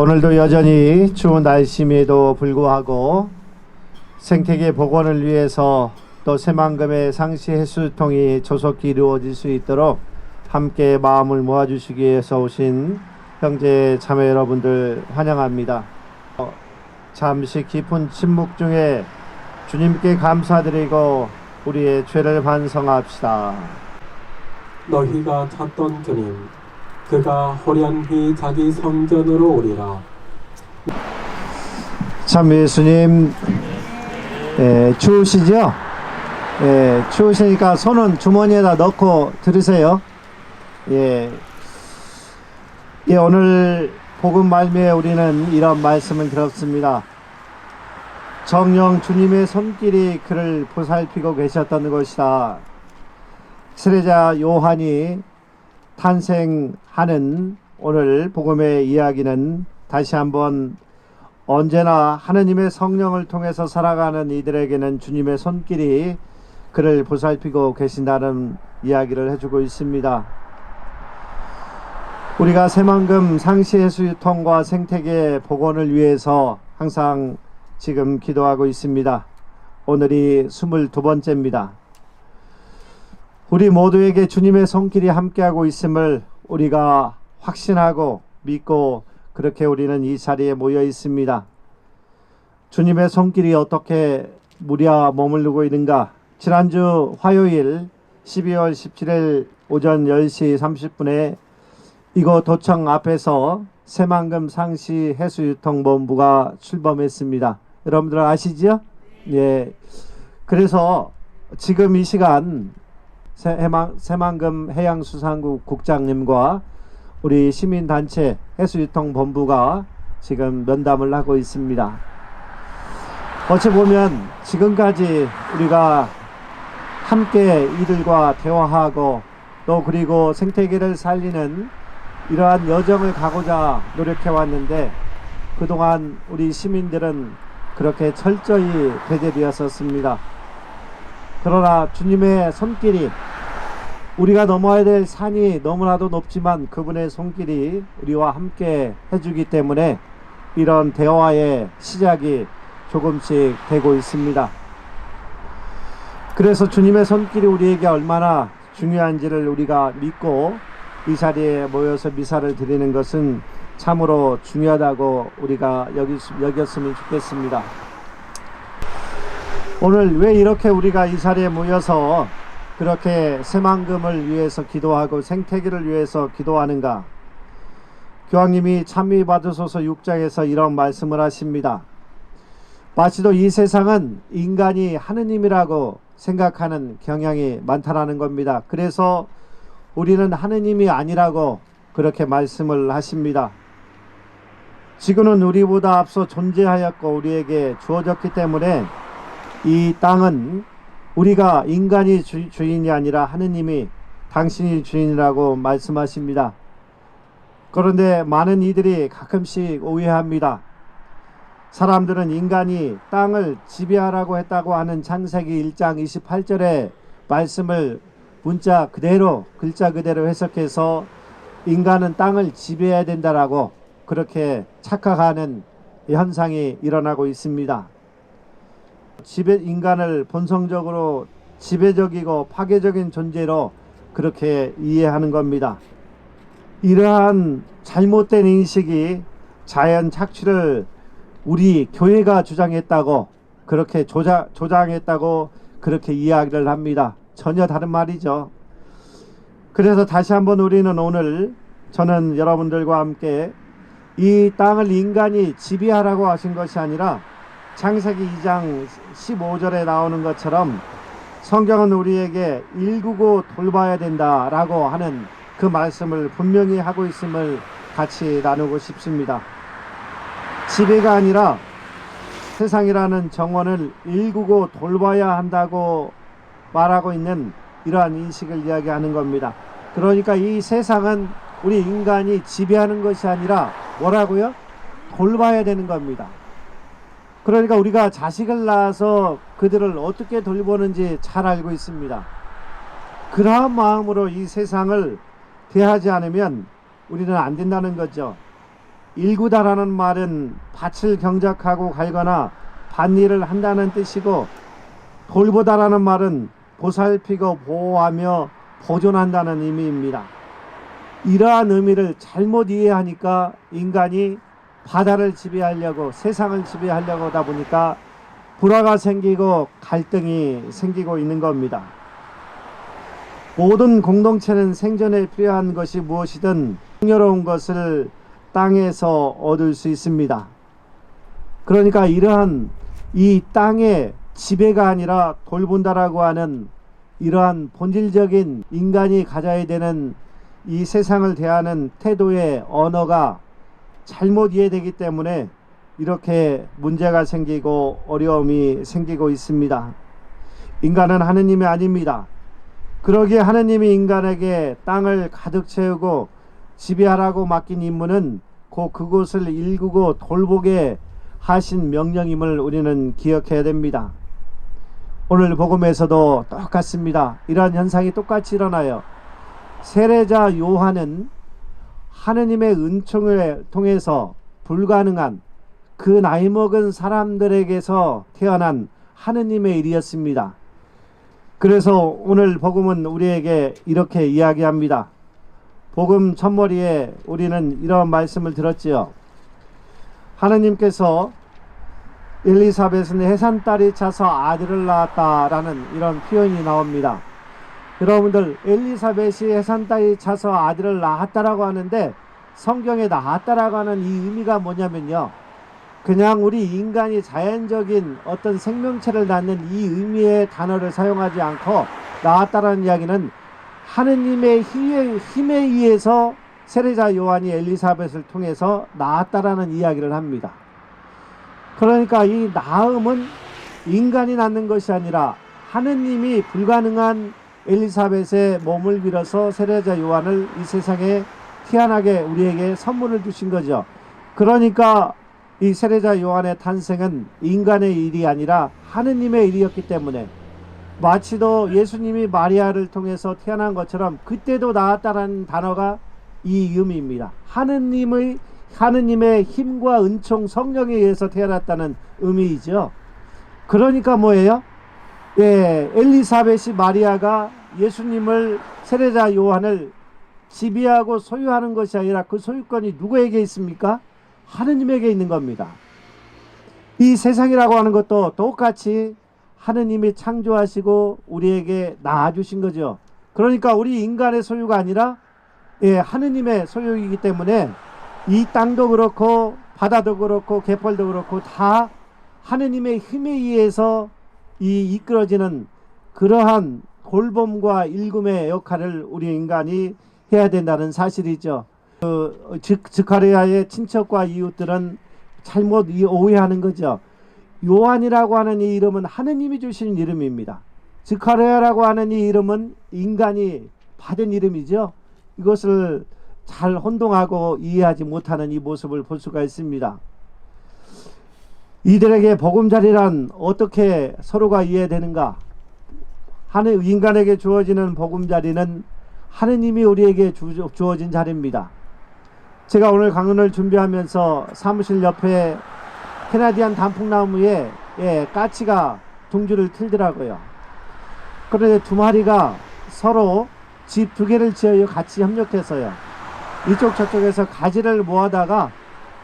오늘도 여전히 추운 날씨임에도 불구하고 생태계 복원을 위해서 또 새만금의 상시 해수통이 조속히 이루어질 수 있도록 함께 마음을 모아주시기 위해서 오신 형제 자매 여러분들 환영합니다. 잠시 깊은 침묵 중에 주님께 감사드리고 우리의 죄를 반성합시다. 너희가 찾던 주님, 그가 호련히 자기 성전으로 오리라. 참 예수님, 추우시죠? 추우시니까 손은 주머니에다 넣고 들으세요. 오늘 복음 말미에 우리는 이런 말씀을 들었습니다. 정녕 주님의 손길이 그를 보살피고 계셨던 것이다. 세례자 요한이 탄생하는 오늘 복음의 이야기는 다시 한번 언제나 하느님의 성령을 통해서 살아가는 이들에게는 주님의 손길이 그를 보살피고 계신다는 이야기를 해주고 있습니다. 우리가 새만금 상시 해수유통과 생태계 복원을 위해서 항상 지금 기도하고 있습니다. 오늘이 22번째입니다. 우리 모두에게 주님의 손길이 함께하고 있음을 우리가 확신하고 믿고 그렇게 우리는 이 자리에 모여 있습니다. 주님의 손길이 어떻게 무려 머무르고 있는가? 지난주 화요일 12월 17일 오전 10시 30분에 이곳 도청 앞에서 새만금 상시 해수유통본부가 출범했습니다. 여러분들 아시죠? 그래서 지금 이 시간 새만금 해양수산국 국장님과 우리 시민단체 해수유통본부가 지금 면담을 하고 있습니다. 어찌 보면 지금까지 우리가 함께 이들과 대화하고 또 그리고 생태계를 살리는 이러한 여정을 가고자 노력해 왔는데 그동안 우리 시민들은 그렇게 철저히 배제되었었습니다. 그러나 주님의 손길이 우리가 넘어야 될 산이 너무나도 높지만 그분의 손길이 우리와 함께 해주기 때문에 이런 대화의 시작이 조금씩 되고 있습니다. 그래서 주님의 손길이 우리에게 얼마나 중요한지를 우리가 믿고 이 자리에 모여서 미사를 드리는 것은 참으로 중요하다고 우리가 여겼으면 좋겠습니다. 오늘 왜 이렇게 우리가 이 자리에 모여서 그렇게 새만금을 위해서 기도하고 생태계를 위해서 기도하는가? 교황님이 찬미받으소서 6장에서 이런 말씀을 하십니다. 마치도 이 세상은 인간이 하느님이라고 생각하는 경향이 많다라는 겁니다. 그래서 우리는 하느님이 아니라고 그렇게 말씀을 하십니다. 지구는 우리보다 앞서 존재하였고 우리에게 주어졌기 때문에 이 땅은 우리가 인간이 주인이 아니라 하느님이 당신이 주인이라고 말씀하십니다. 그런데 많은 이들이 가끔씩 오해합니다. 사람들은 인간이 땅을 지배하라고 했다고 하는 창세기 1장 28절의 말씀을 문자 그대로 글자 그대로 해석해서 인간은 땅을 지배해야 된다라고 그렇게 착각하는 현상이 일어나고 있습니다. 인간을 본성적으로 지배적이고 파괴적인 존재로 그렇게 이해하는 겁니다. 이러한 잘못된 인식이 자연 착취를 우리 교회가 주장했다고 그렇게 조장했다고 그렇게 이야기를 합니다. 전혀 다른 말이죠. 그래서 다시 한번 우리는 오늘 저는 여러분들과 함께 이 땅을 인간이 지배하라고 하신 것이 아니라 창세기 2장 15절에 나오는 것처럼 성경은 우리에게 일구고 돌봐야 된다라고 하는 그 말씀을 분명히 하고 있음을 같이 나누고 싶습니다. 지배가 아니라 세상이라는 정원을 일구고 돌봐야 한다고 말하고 있는 이러한 인식을 이야기하는 겁니다. 그러니까 이 세상은 우리 인간이 지배하는 것이 아니라 뭐라고요? 돌봐야 되는 겁니다. 그러니까 우리가 자식을 낳아서 그들을 어떻게 돌보는지 잘 알고 있습니다. 그러한 마음으로 이 세상을 대하지 않으면 우리는 안 된다는 거죠. 일구다라는 말은 밭을 경작하고 갈거나 밭일을 한다는 뜻이고, 돌보다라는 말은 보살피고 보호하며 보존한다는 의미입니다. 이러한 의미를 잘못 이해하니까 인간이 바다를 지배하려고, 세상을 지배하려고 하다 보니까 불화가 생기고 갈등이 생기고 있는 겁니다. 모든 공동체는 생존에 필요한 것이 무엇이든 풍요로운 것을 땅에서 얻을 수 있습니다. 그러니까 이러한 이 땅의 지배가 아니라 돌본다라고 하는 이러한 본질적인 인간이 가져야 되는 이 세상을 대하는 태도의 언어가 잘못 이해되기 때문에 이렇게 문제가 생기고 어려움이 생기고 있습니다. 인간은 하느님이 아닙니다. 그러기에 하느님이 인간에게 땅을 가득 채우고 지배하라고 맡긴 임무는 곧 그곳을 일구고 돌보게 하신 명령임을 우리는 기억해야 됩니다. 오늘 복음에서도 똑같습니다. 이러한 현상이 똑같이 일어나요. 세례자 요한은 하느님의 은총을 통해서 불가능한 그 나이 먹은 사람들에게서 태어난 하느님의 일이었습니다. 그래서 오늘 복음은 우리에게 이렇게 이야기합니다. 복음 첫머리에 우리는 이런 말씀을 들었지요. 하느님께서 엘리사벳은 해산딸이 차서 아들을 낳았다라는 이런 표현이 나옵니다. 여러분들, 엘리사벳이 해산딸이 차서 아들을 낳았다라고 하는데 성경에 낳았다라고 하는 이 의미가 뭐냐면요, 그냥 우리 인간이 자연적인 어떤 생명체를 낳는 이 의미의 단어를 사용하지 않고 낳았다라는 이야기는 하느님의 힘에 의해서 세례자 요한이 엘리사벳을 통해서 낳았다라는 이야기를 합니다. 그러니까 이 낳음은 인간이 낳는 것이 아니라 하느님이 불가능한 엘리사벳의 몸을 빌어서 세례자 요한을 이 세상에 태어나게 우리에게 선물을 주신 거죠. 그러니까 이 세례자 요한의 탄생은 인간의 일이 아니라 하느님의 일이었기 때문에, 마치도 예수님이 마리아를 통해서 태어난 것처럼 그때도 낳았다라는 단어가 이 의미입니다. 하느님의 힘과 은총 성령에 의해서 태어났다는 의미이죠. 그러니까 뭐예요? 엘리사벳이 마리아가 예수님을, 세례자 요한을 지배하고 소유하는 것이 아니라 그 소유권이 누구에게 있습니까? 하느님에게 있는 겁니다. 이 세상이라고 하는 것도 똑같이 하느님이 창조하시고 우리에게 낳아주신 거죠. 그러니까 우리 인간의 소유가 아니라 하느님의 소유이기 때문에 이 땅도 그렇고 바다도 그렇고 갯벌도 그렇고 다 하느님의 힘에 의해서 이끌어지는 그러한 돌봄과 일금의 역할을 우리 인간이 해야 된다는 사실이죠. 스가랴의 친척과 이웃들은 잘못 오해하는 거죠. 요한이라고 하는 이 이름은 하느님이 주신 이름입니다. 스가랴라고 하는 이 이름은 인간이 받은 이름이죠. 이것을 잘 혼동하고 이해하지 못하는 이 모습을 볼 수가 있습니다. 이들에게 보금자리란 어떻게 서로가 이해되는가? 인간에게 주어지는 보금자리는 하느님이 우리에게 주어진 자리입니다. 제가 오늘 강론을 준비하면서 사무실 옆에 캐나디안 단풍나무에 까치가 둥지를 틀더라고요. 그런데 두 마리가 서로 집 두 개를 지어요. 같이 협력해서요. 이쪽 저쪽에서 가지를 모아다가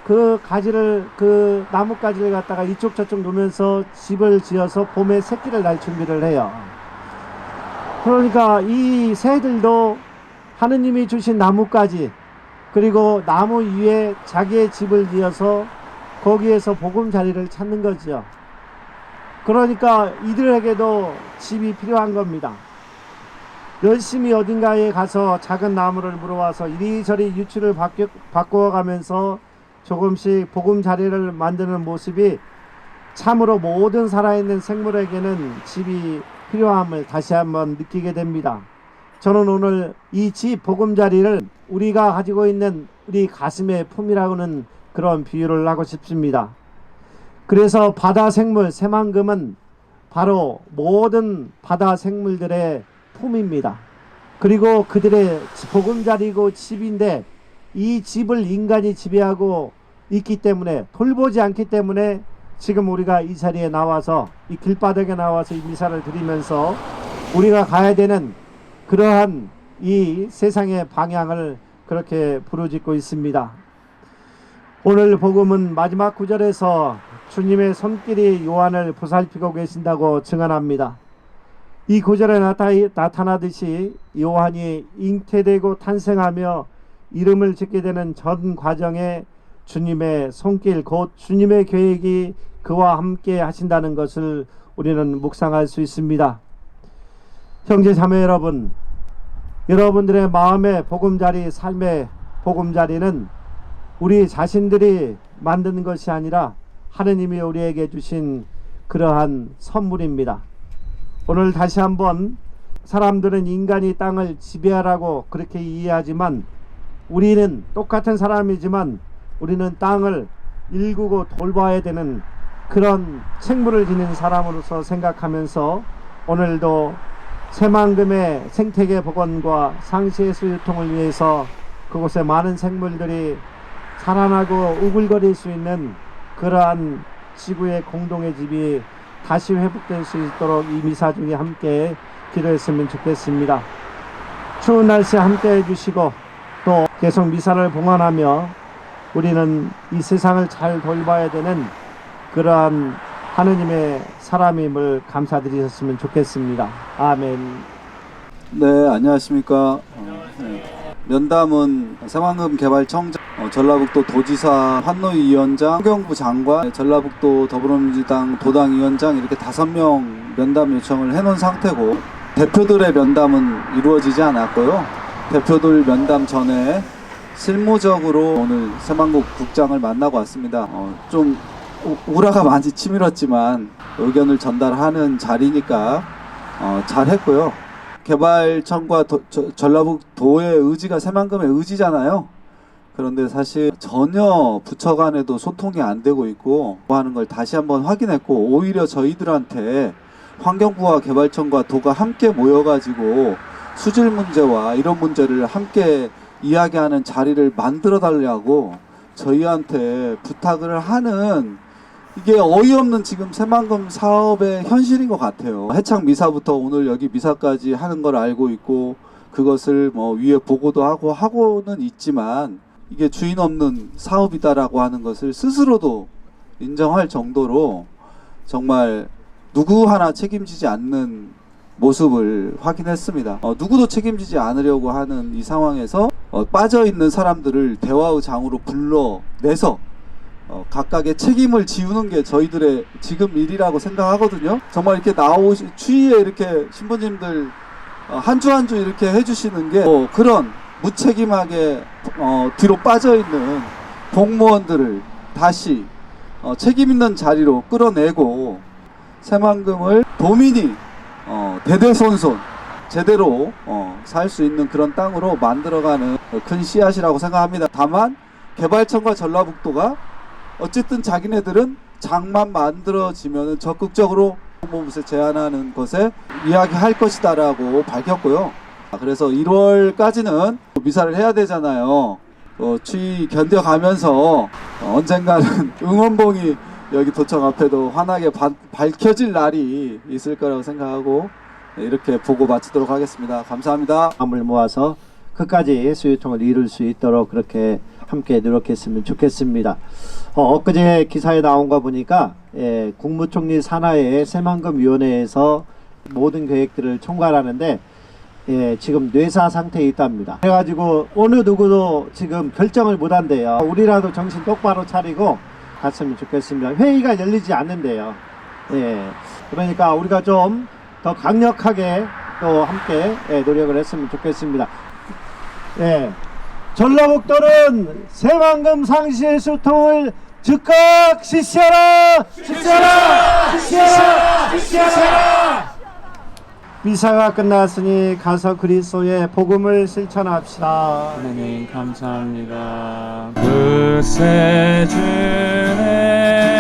그 나뭇가지를 갖다가 이쪽 저쪽 놓으면서 집을 지어서 봄에 새끼를 날 준비를 해요. 그러니까 이 새들도 하느님이 주신 나뭇가지, 그리고 나무 위에 자기의 집을 지어서 거기에서 보금자리를 찾는 거죠. 그러니까 이들에게도 집이 필요한 겁니다. 열심히 어딘가에 가서 작은 나무를 물어와서 이리저리 유치를 바꾸어가면서 조금씩 보금자리를 만드는 모습이 참으로 모든 살아있는 생물에게는 집이 필요함을 다시 한번 느끼게 됩니다. 저는 오늘 이 집 보금자리를 우리가 가지고 있는 우리 가슴의 품이라고는 그런 비유를 하고 싶습니다. 그래서 바다 생물 새만금은 바로 모든 바다 생물들의 품입니다. 그리고 그들의 보금자리고 집인데, 이 집을 인간이 지배하고 있기 때문에, 돌보지 않기 때문에 지금 우리가 이 자리에 나와서, 이 길바닥에 나와서 이 미사를 드리면서 우리가 가야 되는 그러한 이 세상의 방향을 그렇게 부르짖고 있습니다. 오늘 복음은 마지막 구절에서 주님의 손길이 요한을 보살피고 계신다고 증언합니다. 이 구절에 나타나듯이 요한이 잉태되고 탄생하며 이름을 짓게 되는 전 과정에 주님의 손길, 곧 주님의 계획이 그와 함께 하신다는 것을 우리는 묵상할 수 있습니다. 형제 자매 여러분, 여러분들의 마음의 보금자리, 삶의 보금자리는 우리 자신들이 만든 것이 아니라 하느님이 우리에게 주신 그러한 선물입니다. 오늘 다시 한번 사람들은 인간이 땅을 지배하라고 그렇게 이해하지만, 우리는 똑같은 사람이지만 우리는 땅을 일구고 돌봐야 되는 그런 책무를 지닌 사람으로서 생각하면서 오늘도 새만금의 생태계 복원과 상시의 수유통을 위해서 그곳에 많은 생물들이 살아나고 우글거릴 수 있는 그러한 지구의 공동의 집이 다시 회복될 수 있도록 이 미사 중에 함께 기도했으면 좋겠습니다. 추운 날씨에 함께 해주시고 또 계속 미사를 봉헌하며 우리는 이 세상을 잘 돌봐야 되는 그러한 하느님의 사람임을 감사드리셨으면 좋겠습니다. 아멘. 네, 안녕하십니까. 면담은 새만금 개발청장, 전라북도 도지사 환노위 위원장, 환경부 장관, 전라북도 더불어민주당 도당위원장 이렇게 5명 면담 요청을 해놓은 상태고, 대표들의 면담은 이루어지지 않았고요. 대표들 면담 전에 실무적으로 오늘 새만금 국장을 만나고 왔습니다. 좀 우라가 많이 치밀었지만 의견을 전달하는 자리니까 잘했고요. 개발청과 전라북도의 의지가 새만금의 의지잖아요. 그런데 사실 전혀 부처 간에도 소통이 안 되고 있고 하는 걸 다시 한번 확인했고, 오히려 저희들한테 환경부와 개발청과 도가 함께 모여가지고 수질 문제와 이런 문제를 함께 이야기하는 자리를 만들어 달라고 저희한테 부탁을 하는, 이게 어이없는 지금 새만금 사업의 현실인 것 같아요. 해창 미사부터 오늘 여기 미사까지 하는 걸 알고 있고, 그것을 뭐 위에 보고도 하고는 있지만, 이게 주인 없는 사업이다라고 하는 것을 스스로도 인정할 정도로 정말 누구 하나 책임지지 않는 모습을 확인했습니다. 누구도 책임지지 않으려고 하는 이 상황에서 빠져있는 사람들을 대화의 장으로 불러내서 각각의 책임을 지우는 게 저희들의 지금 일이라고 생각하거든요. 정말 이렇게 추위에 이렇게 신부님들 한 주 한 주 이렇게 해주시는 게 그런 무책임하게 뒤로 빠져있는 공무원들을 다시 책임 있는 자리로 끌어내고 새만금을 도민이 대대손손 제대로 살 수 있는 그런 땅으로 만들어가는 큰 씨앗이라고 생각합니다. 다만 개발청과 전라북도가 어쨌든 자기네들은 장만 만들어지면 적극적으로 홍보물세 제한하는 것에 이야기할 것이다 라고 밝혔고요. 그래서 1월까지는 미사를 해야 되잖아요. 추위 견뎌가면서 언젠가는 응원봉이 여기 도청 앞에도 환하게 밝혀질 날이 있을 거라고 생각하고 이렇게 보고 마치도록 하겠습니다. 감사합니다. 마음을 모아서 끝까지 수유통을 이룰 수 있도록 그렇게 함께 노력했으면 좋겠습니다. 엊그제 기사에 나온 거 보니까 국무총리 산하의 새만금위원회에서 모든 계획들을 총괄하는데 지금 뇌사 상태에 있답니다. 그래가지고 어느 누구도 지금 결정을 못 한대요. 우리라도 정신 똑바로 차리고 갔으면 좋겠습니다. 회의가 열리지 않는데요. 그러니까 우리가 좀 더 강력하게 또 함께 노력을 했으면 좋겠습니다. 전라북도는 새만금 상시의 수통을 즉각 실시하라! 실시하라! 실시하라! 실시하라! 미사가 끝났으니 가서 그리스도의 복음을 실천합시다. 하나님 감사합니다. 그새 주네